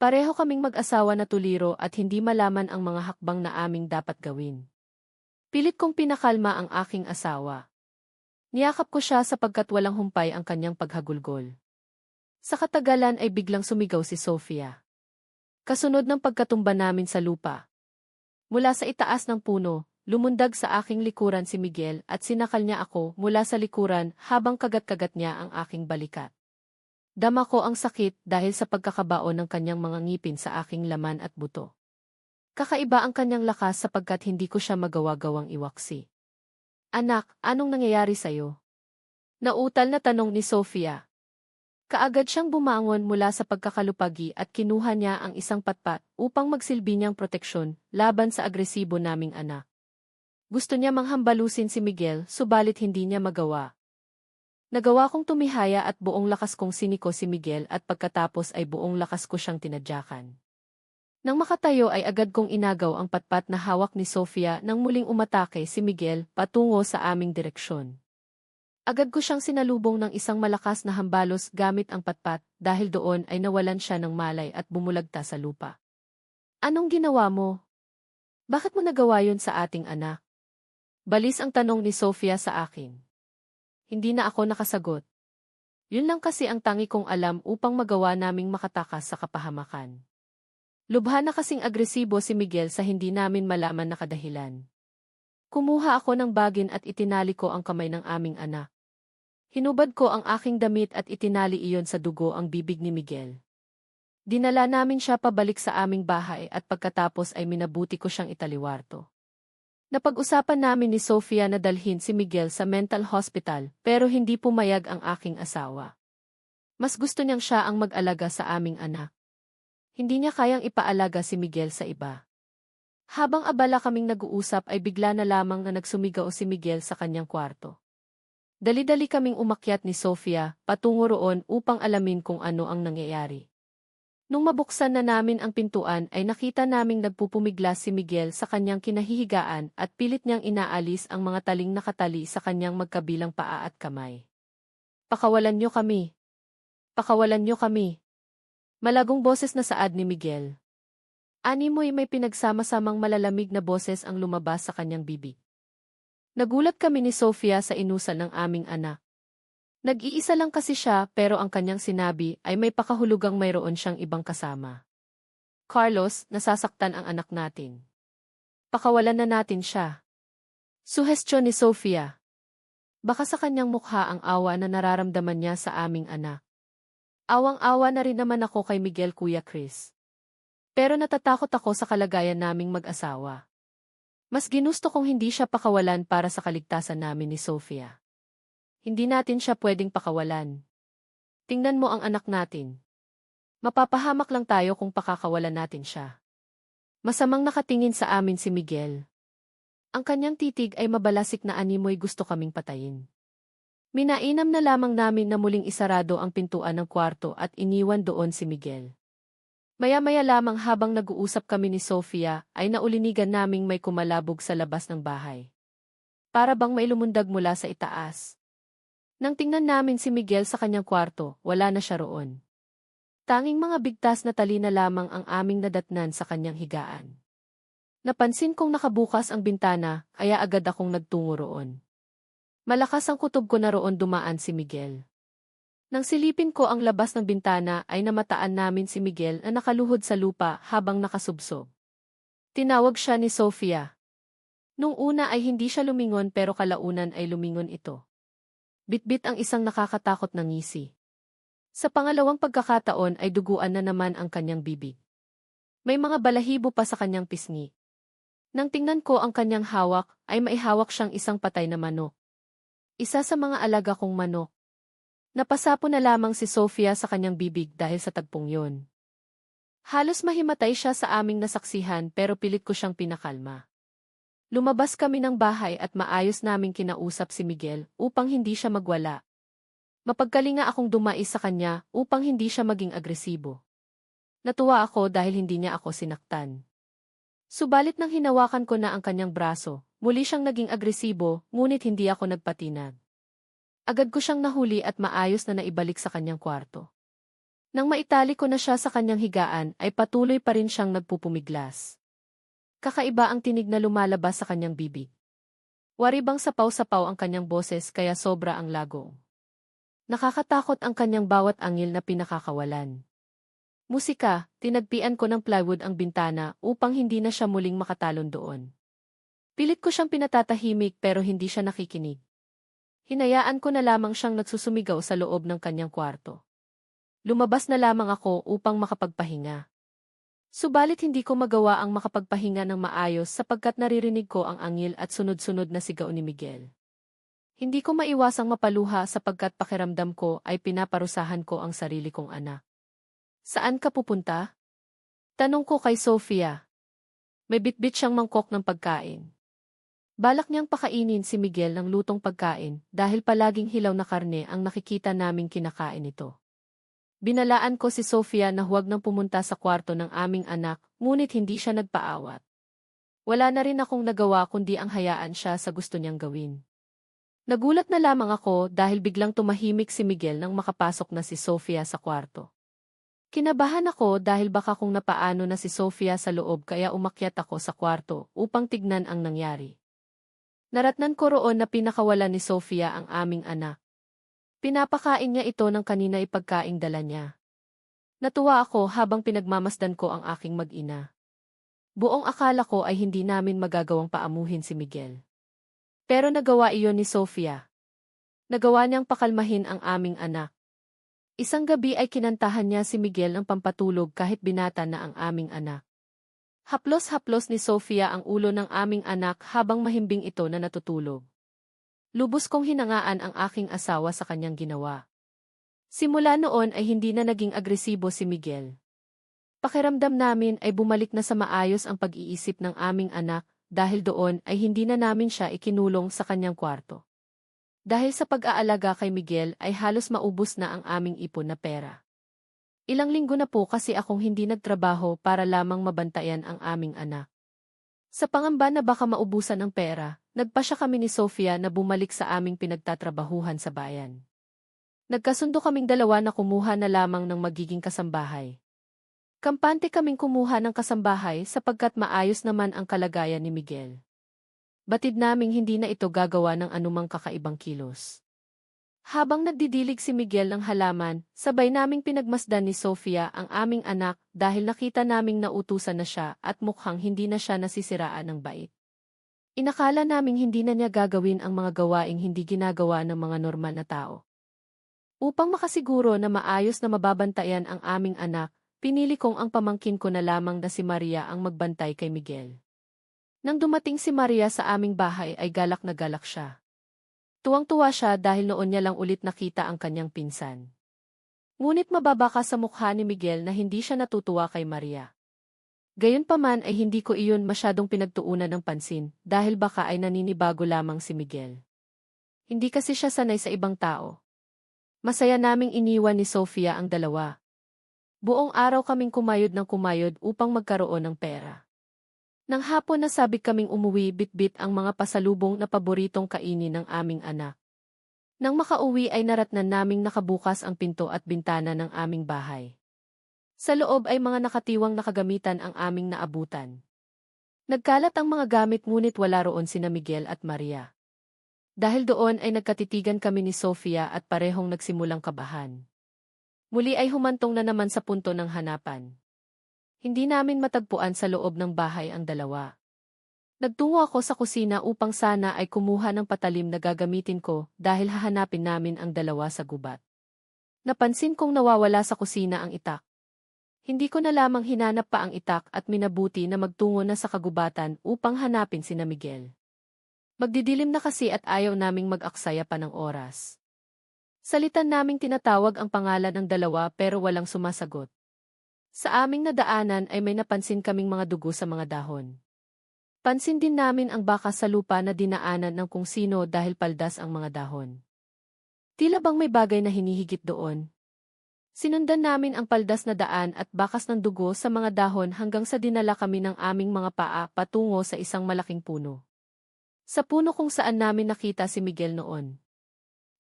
Pareho kaming mag-asawa na tuliro at hindi malaman ang mga hakbang na aming dapat gawin. Pilit kong pinakalma ang aking asawa. Niyakap ko siya sapagkat walang humpay ang kanyang paghagulgol. Sa katagalan ay biglang sumigaw si Sofia. Kasunod ng pagkatumba namin sa lupa. Mula sa itaas ng puno, lumundag sa aking likuran si Miguel at sinakal niya ako mula sa likuran habang kagat-kagat niya ang aking balikat. Dama ko ang sakit dahil sa pagkakabaon ng kanyang mga ngipin sa aking laman at buto. Kakaiba ang kanyang lakas sapagkat hindi ko siya magawa-gawang iwaksi. Anak, anong nangyayari sa'yo? Nautal na tanong ni Sofia. Kaagad siyang bumangon mula sa pagkakalupagi at kinuha niya ang isang patpat upang magsilbi niyang proteksyon laban sa agresibo naming anak. Gusto niya manghambalusin si Miguel subalit hindi niya magawa. Nagawa kong tumihaya at buong lakas kong siniko si Miguel at pagkatapos ay buong lakas ko siyang tinadyakan. Nang makatayo ay agad kong inagaw ang patpat na hawak ni Sofia nang muling umatake si Miguel patungo sa aming direksyon. Agad ko siyang sinalubong ng isang malakas na hambalos gamit ang patpat dahil doon ay nawalan siya ng malay at bumulagta sa lupa. Anong ginawa mo? Bakit mo nagawa yun sa ating anak? Balis ang tanong ni Sofia sa akin. Hindi na ako nakasagot. Yun lang kasi ang tangi kong alam upang magawa naming makatakas sa kapahamakan. Lubha na kasing agresibo si Miguel sa hindi namin malaman na kadahilan. Kumuha ako ng bagin at itinali ko ang kamay ng aming anak. Hinubad ko ang aking damit at itinali iyon sa dugo ang bibig ni Miguel. Dinala namin siya pabalik sa aming bahay at pagkatapos ay minabuti ko siyang italiwarto. Napag-usapan namin ni Sofia na dalhin si Miguel sa mental hospital pero hindi pumayag ang aking asawa. Mas gusto niyang siya ang mag-alaga sa aming anak. Hindi niya kayang ipaalaga si Miguel sa iba. Habang abala kaming nag-uusap ay bigla na lamang na nagsumigaw si Miguel sa kanyang kwarto. Dali-dali kaming umakyat ni Sofia patungo roon upang alamin kung ano ang nangyayari. Nung mabuksan na namin ang pintuan ay nakita naming nagpupumiglas si Miguel sa kanyang kinahihigaan at pilit niyang inaalis ang mga taling nakatali sa kanyang magkabilang paa at kamay. Pakawalan niyo kami. Pakawalan niyo kami. Malagong boses na saad ni Miguel. Animoy may pinagsama-samang malalamig na boses ang lumabas sa kanyang bibig. Nagulat kami ni Sofia sa inusan ng aming anak. Nag-iisa lang kasi siya pero ang kanyang sinabi ay may pakahulugang mayroon siyang ibang kasama. Carlos, nasasaktan ang anak natin. Pakawalan na natin siya. Suhestyon ni Sofia. Baka sa kanyang mukha ang awa na nararamdaman niya sa aming anak. Awang-awa na rin naman ako kay Miguel, Kuya Chris. Pero natatakot ako sa kalagayan naming mag-asawa. Mas ginusto kong hindi siya pakawalan para sa kaligtasan namin ni Sofia. Hindi natin siya pwedeng pakawalan. Tingnan mo ang anak natin. Mapapahamak lang tayo kung pakakawalan natin siya. Masamang nakatingin sa amin si Miguel. Ang kanyang titig ay mabalasik na animoy gusto kaming patayin. Minainam na lamang namin na muling isarado ang pintuan ng kwarto at iniwan doon si Miguel. Maya-maya lamang habang nag-uusap kami ni Sofia ay naulinigan naming may kumalabog sa labas ng bahay. Para bang may lumundag mula sa itaas. Nang tingnan namin si Miguel sa kanyang kwarto, wala na siya roon. Tanging mga bigtas na tali na lamang ang aming nadatnan sa kanyang higaan. Napansin kong nakabukas ang bintana, kaya agad akong nagtungo roon. Malakas ang kutob ko na roon dumaan si Miguel. Nang silipin ko ang labas ng bintana ay namataan namin si Miguel na nakaluhod sa lupa habang nakasubsob. Tinawag siya ni Sofia. Nung una ay hindi siya lumingon pero kalaunan ay lumingon ito. Bitbit ang isang nakakatakot na ngisi. Sa pangalawang pagkakataon ay duguan na naman ang kanyang bibig. May mga balahibo pa sa kanyang pisngi. Nang tingnan ko ang kanyang hawak ay maihawak siyang isang patay na manok. Isa sa mga alaga kong manok. Napasapo na lamang si Sofia sa kanyang bibig dahil sa tagpong yon. Halos mahimatay siya sa aming nasaksihan pero pilit ko siyang pinakalma. Lumabas kami ng bahay at maayos naming kinausap si Miguel upang hindi siya magwala. Mapagkalinga akong dumais sa kanya upang hindi siya maging agresibo. Natuwa ako dahil hindi niya ako sinaktan. Subalit nang hinawakan ko na ang kanyang braso, muli siyang naging agresibo, ngunit hindi ako nagpatinag. Agad ko siyang nahuli at maayos na naibalik sa kanyang kwarto. Nang maitali ko na siya sa kanyang higaan ay patuloy pa rin siyang nagpupumiglas. Kakaiba ang tinig na lumalabas sa kanyang bibig. Waribang sapaw-sapaw ang kanyang boses kaya sobra ang lago. Nakakatakot ang kanyang bawat angil na pinakakawalan. Musika, tinagpian ko ng plywood ang bintana upang hindi na siya muling makatalon doon. Pilit ko siyang pinatatahimik pero hindi siya nakikinig. Hinayaan ko na lamang siyang nagsusumigaw sa loob ng kanyang kwarto. Lumabas na lamang ako upang makapagpahinga. Subalit hindi ko magawa ang makapagpahinga ng maayos sapagkat naririnig ko ang angil at sunod-sunod na sigaw ni Miguel. Hindi ko maiwasang mapaluha sapagkat pakiramdam ko ay pinaparusahan ko ang sarili kong anak. Saan ka pupunta? Tanong ko kay Sofia. May bitbit siyang mangkok ng pagkain. Balak niyang pakainin si Miguel ng lutong pagkain dahil palaging hilaw na karne ang nakikita naming kinakain ito. Binalaan ko si Sofia na huwag nang pumunta sa kwarto ng aming anak, ngunit hindi siya nagpaawat. Wala na rin akong nagawa kundi ang hayaan siya sa gusto niyang gawin. Nagulat na lamang ako dahil biglang tumahimik si Miguel nang makapasok na si Sofia sa kwarto. Kinabahan ako dahil baka kung napaano na si Sofia sa loob kaya umakyat ako sa kwarto upang tignan ang nangyari. Naratnan ko roon na pinakawalan ni Sofia ang aming anak. Pinapakain niya ito ng kanina ipagkaing dala niya. Natuwa ako habang pinagmamasdan ko ang aking mag-ina. Buong akala ko ay hindi namin magagawang paamuhin si Miguel. Pero nagawa iyon ni Sofia. Nagawa niyang pakalmahin ang aming anak. Isang gabi ay kinantahan niya si Miguel ng pampatulog kahit binata na ang aming anak. Haplos-haplos ni Sofia ang ulo ng aming anak habang mahimbing ito na natutulog. Lubos kong hinangaan ang aking asawa sa kanyang ginawa. Simula noon ay hindi na naging agresibo si Miguel. Pakiramdam namin ay bumalik na sa maayos ang pag-iisip ng aming anak dahil doon ay hindi na namin siya ikinulong sa kanyang kwarto. Dahil sa pag-aalaga kay Miguel ay halos maubos na ang aming ipon na pera. Ilang linggo na po kasi akong hindi nagtrabaho para lamang mabantayan ang aming anak. Sa pangamba na baka maubusan ang pera, nagpasya kami ni Sofia na bumalik sa aming pinagtatrabahuhan sa bayan. Nagkasundo kaming dalawa na kumuha na lamang ng magiging kasambahay. Kampante kaming kumuha ng kasambahay sapagkat maayos naman ang kalagayan ni Miguel. Batid naming hindi na ito gagawa ng anumang kakaibang kilos. Habang nagdidilig si Miguel ng halaman, sabay naming pinagmasdan ni Sofia ang aming anak dahil nakita naming nautusan na siya at mukhang hindi na siya nasisiraan ng bait. Inakala naming hindi na niya gagawin ang mga gawaing hindi ginagawa ng mga normal na tao. Upang makasiguro na maayos na mababantayan ang aming anak, pinili kong ang pamangkin ko na lamang na si Maria ang magbantay kay Miguel. Nang dumating si Maria sa aming bahay ay galak na galak siya. Tuwang-tuwa siya dahil noon niya lang ulit nakita ang kanyang pinsan. Ngunit mababaka sa mukha ni Miguel na hindi siya natutuwa kay Maria. Gayunpaman ay hindi ko iyon masyadong pinagtuunan ng pansin dahil baka ay naninibago lamang si Miguel. Hindi kasi siya sanay sa ibang tao. Masaya naming iniwan ni Sofia ang dalawa. Buong araw kaming kumayod ng kumayod upang magkaroon ng pera. Nang hapon na sabik kaming umuwi bitbit ang mga pasalubong na paboritong kainin ng aming anak. Nang makauwi ay naratnan naming nakabukas ang pinto at bintana ng aming bahay. Sa loob ay mga nakatiwang nakagamitan ang aming naabutan. Nagkalat ang mga gamit ngunit wala roon sina Miguel at Maria. Dahil doon ay nagkatitigan kami ni Sofia at parehong nagsimulang kabahan. Muli ay humantong na naman sa punto ng hanapan. Hindi namin matagpuan sa loob ng bahay ang dalawa. Nagtungo ako sa kusina upang sana ay kumuha ng patalim na gagamitin ko dahil hahanapin namin ang dalawa sa gubat. Napansin kong nawawala sa kusina ang itak. Hindi ko na lamang hinanap pa ang itak at minabuti na magtungo na sa kagubatan upang hanapin sina Miguel. Magdidilim na kasi at ayaw naming mag-aksaya pa ng oras. Salitan naming tinatawag ang pangalan ng dalawa pero walang sumasagot. Sa aming nadaanan ay may napansin kaming mga dugo sa mga dahon. Pansin din namin ang baka sa lupa na dinaanan ng kung sino dahil paldas ang mga dahon. Tila bang may bagay na hinihigit doon. Sinundan namin ang paldas na daan at bakas ng dugo sa mga dahon hanggang sa dinala kami ng aming mga paa patungo sa isang malaking puno. Sa puno kung saan namin nakita si Miguel noon.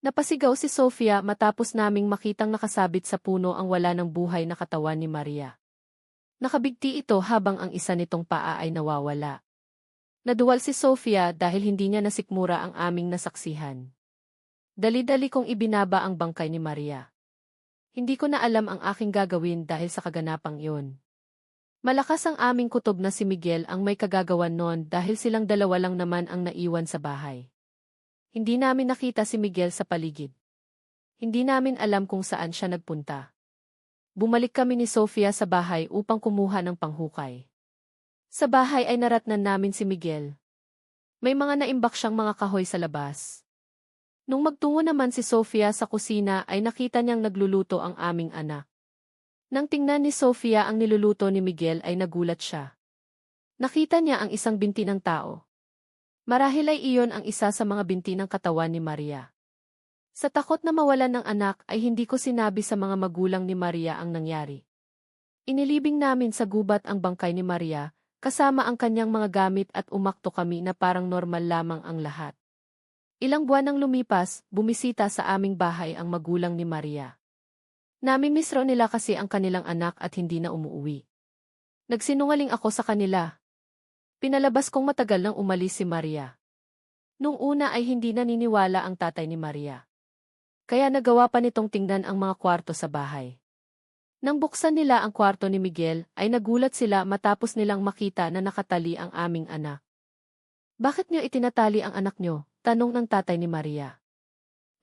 Napasigaw si Sofia matapos naming makitang nakasabit sa puno ang wala ng buhay na katawan ni Maria. Nakabigti ito habang ang isa nitong paa ay nawawala. Naduwal si Sofia dahil hindi niya nasikmura ang aming nasaksihan. Dali-dali kong ibinaba ang bangkay ni Maria. Hindi ko na alam ang aking gagawin dahil sa kaganapang iyon. Malakas ang aming kutob na si Miguel ang may kagagawan noon dahil silang dalawa lang naman ang naiwan sa bahay. Hindi namin nakita si Miguel sa paligid. Hindi namin alam kung saan siya nagpunta. Bumalik kami ni Sofia sa bahay upang kumuha ng panghukay. Sa bahay ay naratnan namin si Miguel. May mga naimbak siyang mga kahoy sa labas. Nung magtungo naman si Sofia sa kusina ay nakita niyang nagluluto ang aming anak. Nang tingnan ni Sofia ang niluluto ni Miguel ay nagulat siya. Nakita niya ang isang binti ng tao. Marahil ay iyon ang isa sa mga binti ng katawan ni Maria. Sa takot na mawalan ng anak ay hindi ko sinabi sa mga magulang ni Maria ang nangyari. Inilibing namin sa gubat ang bangkay ni Maria, kasama ang kanyang mga gamit at umakto kami na parang normal lamang ang lahat. Ilang buwan nang lumipas, bumisita sa aming bahay ang magulang ni Maria. Namimiss raw nila kasi ang kanilang anak at hindi na umuuwi. Nagsinungaling ako sa kanila. Pinalabas kong matagal nang umalis si Maria. Nung una ay hindi naniniwala ang tatay ni Maria. Kaya nagawa pa nitong tingnan ang mga kwarto sa bahay. Nang buksan nila ang kwarto ni Miguel, ay nagulat sila matapos nilang makita na nakatali ang aming anak. "Bakit niyo itinatali ang anak niyo?" tanong ng tatay ni Maria.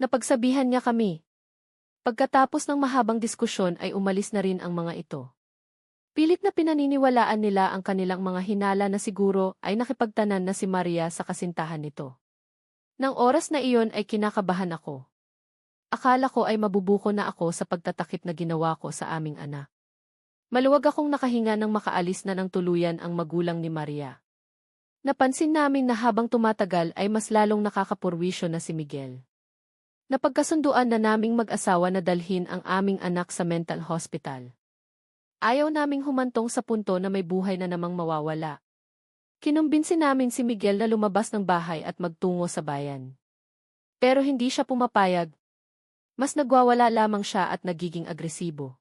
Napagsabihan niya kami. Pagkatapos ng mahabang diskusyon ay umalis na rin ang mga ito. Pilit na pinaniniwalaan nila ang kanilang mga hinala na siguro ay nakipagtanan na si Maria sa kasintahan nito. Nang oras na iyon ay kinakabahan ako. Akala ko ay mabubuko na ako sa pagtatakip na ginawa ko sa aming anak. Maluwag akong nakahinga nang makaalis na ng tuluyan ang magulang ni Maria. Napansin namin na habang tumatagal ay mas lalong nakakapurwisyo na si Miguel. Napagkasunduan na naming mag-asawa na dalhin ang aming anak sa mental hospital. Ayaw naming humantong sa punto na may buhay na namang mawawala. Kinumbinsi namin si Miguel na lumabas ng bahay at magtungo sa bayan. Pero hindi siya pumapayag. Mas nagwawala lamang siya at nagiging agresibo.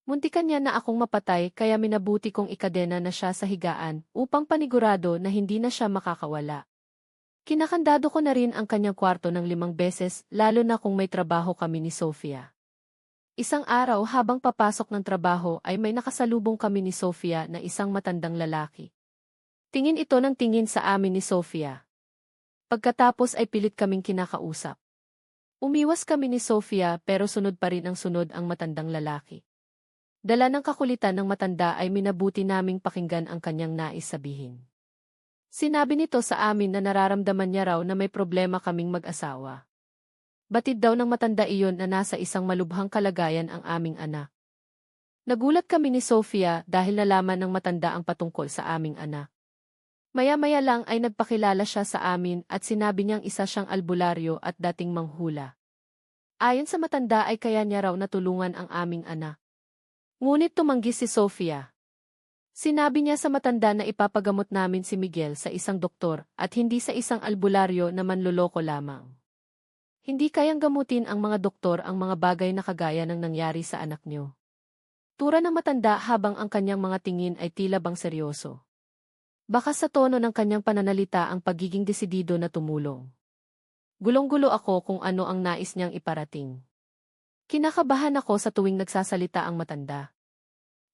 Muntikan niya na akong mapatay kaya minabuti kong ikadena na siya sa higaan upang panigurado na hindi na siya makakawala. Kinakandado ko na rin ang kanyang kwarto ng 5 beses lalo na kung may trabaho kami ni Sofia. Isang araw habang papasok ng trabaho ay may nakasalubong kami ni Sofia na isang matandang lalaki. Tingin ito ng tingin sa amin ni Sofia. Pagkatapos ay pilit kaming kinakausap. Umiwas kami ni Sofia pero sunod pa rin ang sunod ang matandang lalaki. Dala ng kakulitan ng matanda ay minabuti naming pakinggan ang kanyang nais sabihin. Sinabi nito sa amin na nararamdaman niya raw na may problema kaming mag-asawa. Batid daw ng matanda iyon na nasa isang malubhang kalagayan ang aming anak. Nagulat kami ni Sofia dahil nalaman ng matanda ang patungkol sa aming anak. Maya-maya lang ay nagpakilala siya sa amin at sinabi niyang isa siyang albularyo at dating manghula. Ayon sa matanda ay kaya niya raw natulungan ang aming anak. Ngunit tumanggi si Sofia. Sinabi niya sa matanda na ipapagamot namin si Miguel sa isang doktor at hindi sa isang albularyo na manloloko lamang. Hindi kayang gamutin ang mga doktor ang mga bagay na kagaya ng nangyari sa anak niyo. Tura ng matanda habang ang kanyang mga tingin ay tila bang seryoso. Baka sa tono ng kanyang pananalita ang pagiging desidido na tumulong. Gulong-gulo ako kung ano ang nais niyang iparating. Kinakabahan ako sa tuwing nagsasalita ang matanda.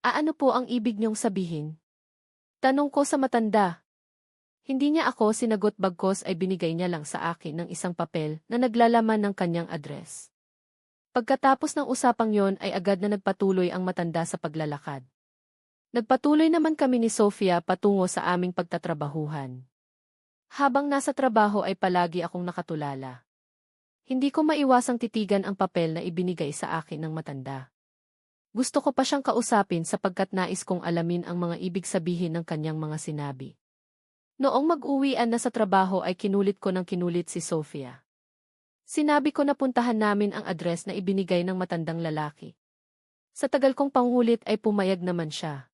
Ano po ang ibig niyong sabihin? Tanong ko sa matanda. Hindi niya ako sinagot bagkos ay binigay niya lang sa akin ng isang papel na naglalaman ng kanyang address. Pagkatapos ng usapang yon ay agad na nagpatuloy ang matanda sa paglalakad. Nagpatuloy naman kami ni Sofia patungo sa aming pagtatrabahuhan. Habang nasa trabaho ay palagi akong nakatulala. Hindi ko maiwasang titigan ang papel na ibinigay sa akin ng matanda. Gusto ko pa siyang kausapin sapagkat nais kong alamin ang mga ibig sabihin ng kanyang mga sinabi. Noong mag-uwian na sa trabaho ay kinulit ko ng kinulit si Sofia. Sinabi ko na puntahan namin ang address na ibinigay ng matandang lalaki. Sa tagal kong pangulit ay pumayag naman siya.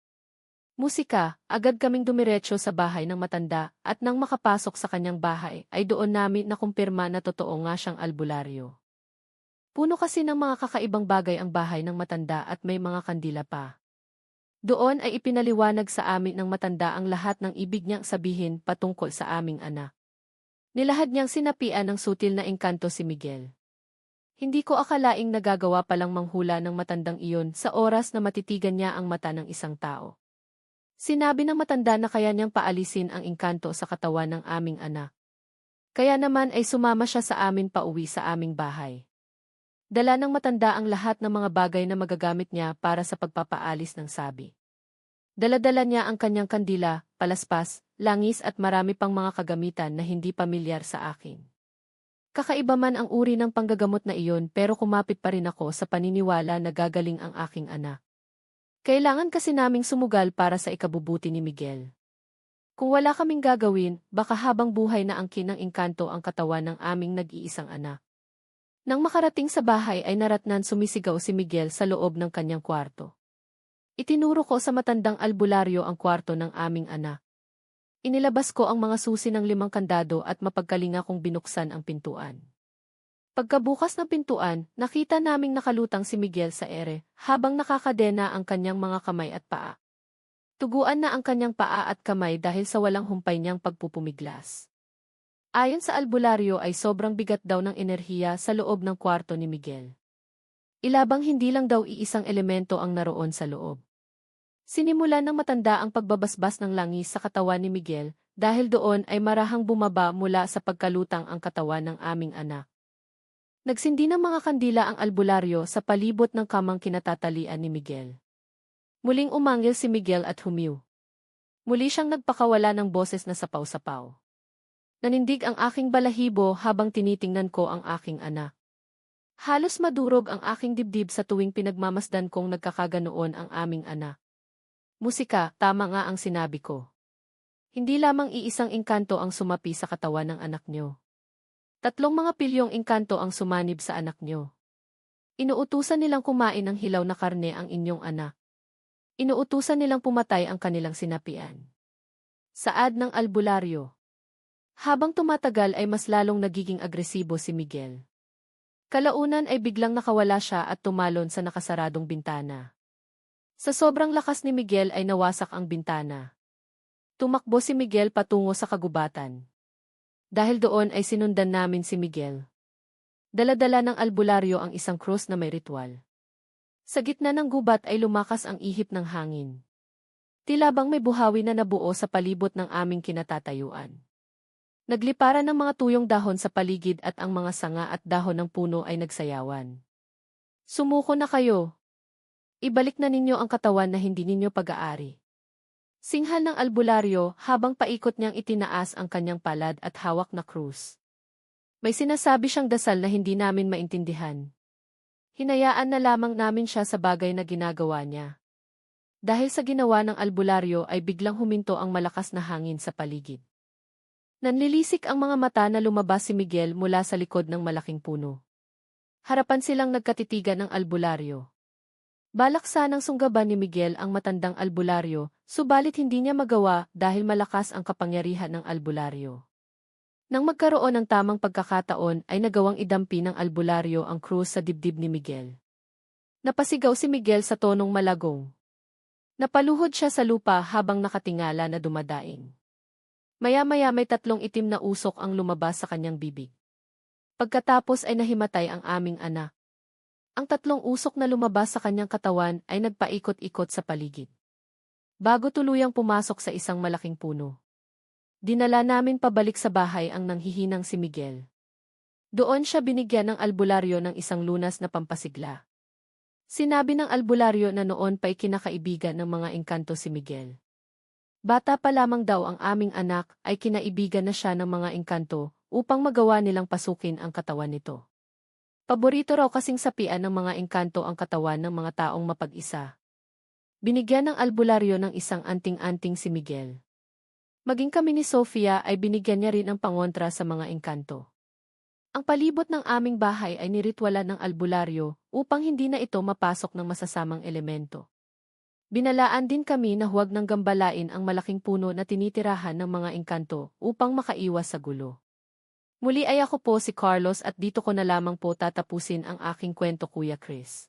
Musika, agad kaming dumiretso sa bahay ng matanda at nang makapasok sa kanyang bahay ay doon namin nakumpirma na totoo nga siyang albularyo. Puno kasi ng mga kakaibang bagay ang bahay ng matanda at may mga kandila pa. Doon ay ipinaliwanag sa amin ng matanda ang lahat ng ibig niyang sabihin patungkol sa aming anak. Nilahad niyang sinapian ng sutil na engkanto si Miguel. Hindi ko akalaing nagagawa palang manghula ng matandang iyon sa oras na matitigan niya ang mata ng isang tao. Sinabi ng matanda na kaya niyang paalisin ang engkanto sa katawan ng aming anak. Kaya naman ay sumama siya sa amin pauwi sa aming bahay. Dala ng matanda ang lahat ng mga bagay na magagamit niya para sa pagpapaalis ng sabi. Dala-dala niya ang kanyang kandila, palaspas, langis at marami pang mga kagamitan na hindi pamilyar sa akin. Kakaiba man ang uri ng panggagamot na iyon pero kumapit pa rin ako sa paniniwala na gagaling ang aking anak. Kailangan kasi naming sumugal para sa ikabubuti ni Miguel. Kung wala kaming gagawin, baka habang buhay na angkin ng engkanto ang katawan ng aming nag-iisang anak. Nang makarating sa bahay ay naratnan sumisigaw si Miguel sa loob ng kanyang kwarto. Itinuro ko sa matandang albularyo ang kwarto ng aming anak. Inilabas ko ang mga susi ng 5 kandado at mapagkalinga kong binuksan ang pintuan. Pagkabukas ng pintuan, nakita naming nakalutang si Miguel sa ere, habang nakakadena ang kanyang mga kamay at paa. Tuguan na ang kanyang paa at kamay dahil sa walang humpay niyang pagpupumiglas. Ayon sa albularyo ay sobrang bigat daw ng enerhiya sa loob ng kwarto ni Miguel. Ilabang hindi lang daw iisang elemento ang naroon sa loob. Sinimulan ng matanda ang pagbabasbas ng langis sa katawan ni Miguel, dahil doon ay marahang bumaba mula sa pagkalutang ang katawan ng aming anak. Nagsindi ng mga kandila ang albularyo sa palibot ng kamang kinatatalian ni Miguel. Muling umangil si Miguel at humiw. Muli siyang nagpakawala ng boses na sapaw-sapaw. Nanindig ang aking balahibo habang tinitingnan ko ang aking anak. Halos madurog ang aking dibdib sa tuwing pinagmamasdan kong nagkakaganoon ang aming anak. Musika, tama nga ang sinabi ko. Hindi lamang iisang engkanto ang sumapi sa katawan ng anak niyo. 3 mga pilyong engkanto ang sumanib sa anak niyo. Inuutusan nilang kumain ng hilaw na karne ang inyong anak. Inuutusan nilang pumatay ang kanilang sinapian. Saad ng albularyo. Habang tumatagal ay mas lalong nagiging agresibo si Miguel. Kalaunan ay biglang nakawala siya at tumalon sa nakasaradong bintana. Sa sobrang lakas ni Miguel ay nawasak ang bintana. Tumakbo si Miguel patungo sa kagubatan. Dahil doon ay sinundan namin si Miguel. Dala-dala ng albularyo ang isang krus na may ritual. Sa gitna ng gubat ay lumakas ang ihip ng hangin. Tila bang may buhawi na nabuo sa palibot ng aming kinatatayuan. Nagliparan ng mga tuyong dahon sa paligid at ang mga sanga at dahon ng puno ay nagsayawan. Sumuko na kayo. Ibalik na ninyo ang katawan na hindi ninyo pag-aari. Singhal ng albularyo habang paikot niyang itinaas ang kanyang palad at hawak na krus. May sinasabi siyang dasal na hindi namin maintindihan. Hinayaan na lamang namin siya sa bagay na ginagawa niya. Dahil sa ginawa ng albularyo ay biglang huminto ang malakas na hangin sa paligid. Nanlilisik ang mga mata na lumabas si Miguel mula sa likod ng malaking puno. Harapan silang nagkatitigan ng albularyo. Balak sanang sunggaban ni Miguel ang matandang albularyo, subalit hindi niya magawa dahil malakas ang kapangyarihan ng albularyo. Nang magkaroon ng tamang pagkakataon ay nagawang idampi ng albularyo ang krus sa dibdib ni Miguel. Napasigaw si Miguel sa tonong malagong. Napaluhod siya sa lupa habang nakatingala na dumadaing. Maya-maya may 3 itim na usok ang lumabas sa kanyang bibig. Pagkatapos ay nahimatay ang aming anak. Ang 3 usok na lumabas sa kanyang katawan ay nagpaikot-ikot sa paligid. Bago tuluyang pumasok sa isang malaking puno. Dinala namin pabalik sa bahay ang nanghihinang si Miguel. Doon siya binigyan ng albularyo ng isang lunas na pampasigla. Sinabi ng albularyo na noon pa'y kinakaibigan ng mga engkanto si Miguel. Bata pa lamang daw ang aming anak ay kinaibigan na siya ng mga engkanto upang magawa nilang pasukin ang katawan nito. Paborito raw kasing sapian ng mga engkanto ang katawan ng mga taong mapag-isa. Binigyan ng albularyo ng isang anting-anting si Miguel. Maging kami ni Sofia ay binigyan niya rin ang pangontra sa mga engkanto. Ang palibot ng aming bahay ay niritwalan ng albularyo upang hindi na ito mapasok ng masasamang elemento. Binalaan din kami na huwag nang gambalain ang malaking puno na tinitirahan ng mga engkanto upang makaiwas sa gulo. Muli ay ako po si Carlos at dito ko na lamang po tatapusin ang aking kwento, Kuya Chris.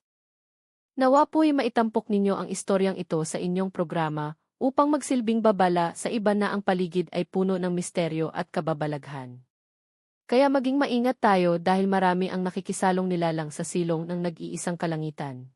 Nawa po'y maitampok ninyo ang istoryang ito sa inyong programa upang magsilbing babala sa iba na ang paligid ay puno ng misteryo at kababalaghan. Kaya maging maingat tayo dahil marami ang nakikisalong nilalang sa silong ng nag-iisang kalangitan.